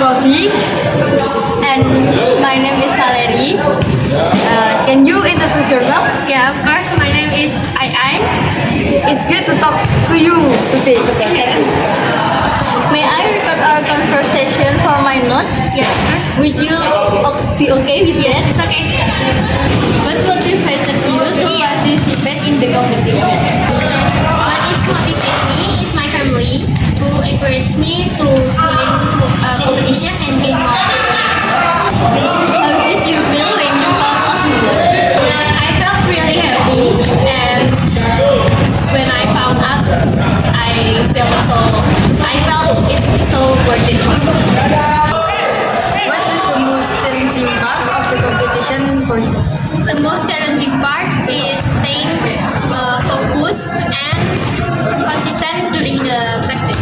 Swati. And my name is Valerie. Can you introduce yourself? Yeah, of course. My name is Ai. It's good to talk to you today. May I record our conversation for my notes? Yeah, of course. Would you be okay with that? It's okay. What motivated you to participate in the competition? What is motivated me is my family who encouraged me to join competition and gain more experience. How did you feel when you found out you won? I felt really happy, and when I found out, I felt it so worth it. What is the most challenging part of the competition for you? The most challenging part is staying focused and consistent during the practice.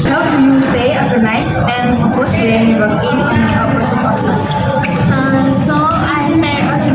How do you stay organized and focused when working on a project of this? So I stay organized